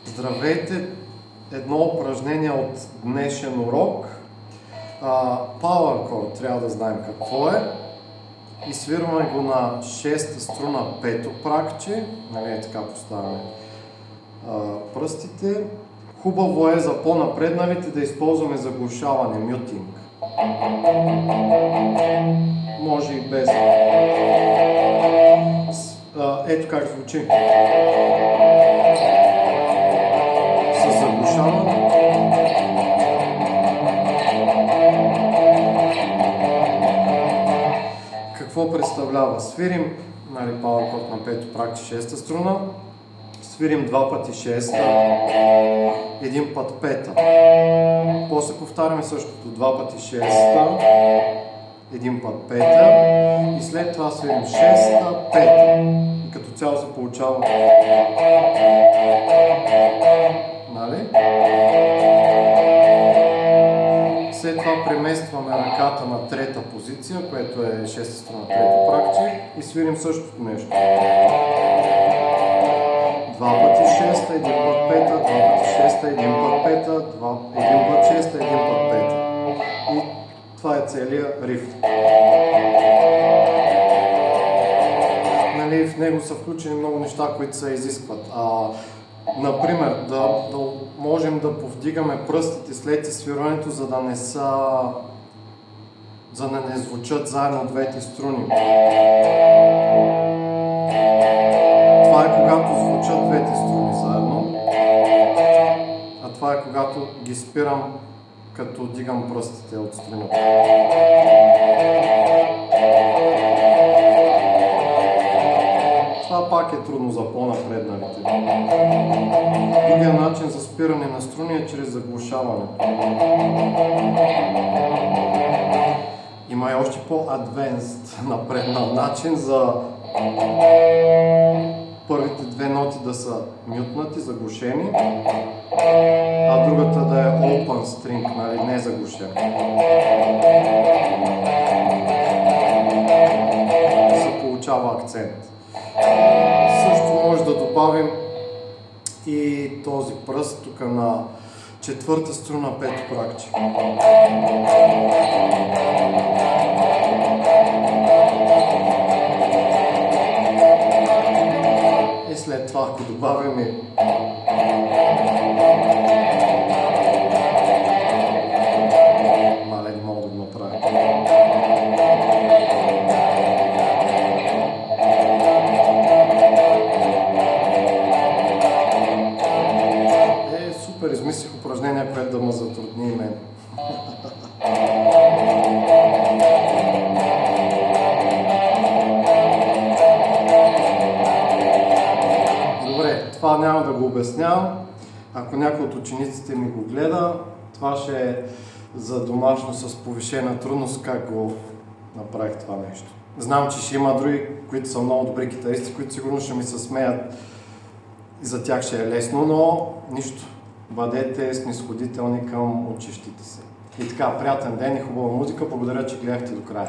Здравейте! Едно упражнение от днешен урок. Power chord, трябва да знаем какво е. И свирваме го на 6-та струна, 5-то пракче. Нали, така поставяме пръстите. Хубаво е за по-напредналите да използваме заглушаване, мютинг. Може и без. Ето как звучи. С заглушаване. Какво представлява? Свирим, нали, power chord на 5-то пракче, 6-та струна. Свирим 2 пъти 6-та, 1 път 5-та. После повтаряме същото 2 пъти 6-та, 1 път 5-та и след това свирим 6-та, 5-та. И като цяло се получава. Нали? След това преместваме ръката на трета позиция, което е 6-та струна, 3-то пракче и свирим същото нещо. 2 пъти 6-та, 1 път 5-та, 2 пъти 6-та, 1 път 5-та, 1 път 6-та, 1 път 5-та. И това е целият риф. Нали, в него са включени много неща, които се изискват. Например, да можем да повдигаме пръстите след изсвирването, за да не звучат заедно двете струни. Това е когато звучат двете струни заедно, а това е когато ги спирам, като дигам пръстите от струната. Това пак е трудно за по-напредналите. Другия начин за спиране на струни е чрез заглушаване. Има и още по-адвенст напреднал начин за първите две ноти да са мютнати, заглушени, а другата да е open string, нали, не заглушена. Се получава акцент. Също може да добавим и този пръст тук на 4-та струна, 5-то пракче. И след това, ако добавим и мале, не мога да го направя. Супер, измислих упражнение, което да ме затрудни и мен. Добре, това няма да го обяснявам. Ако някой от учениците ми го гледа, това ще е за домашно с повишена трудност, как го направих това нещо. Знам, че ще има други, които са много добри китаристи, които сигурно ще ми се смеят и за тях ще е лесно, но нищо. Бъдете снизходителни към учещите се. И така, приятен ден и хубава музика. Благодаря, че гледахте до края.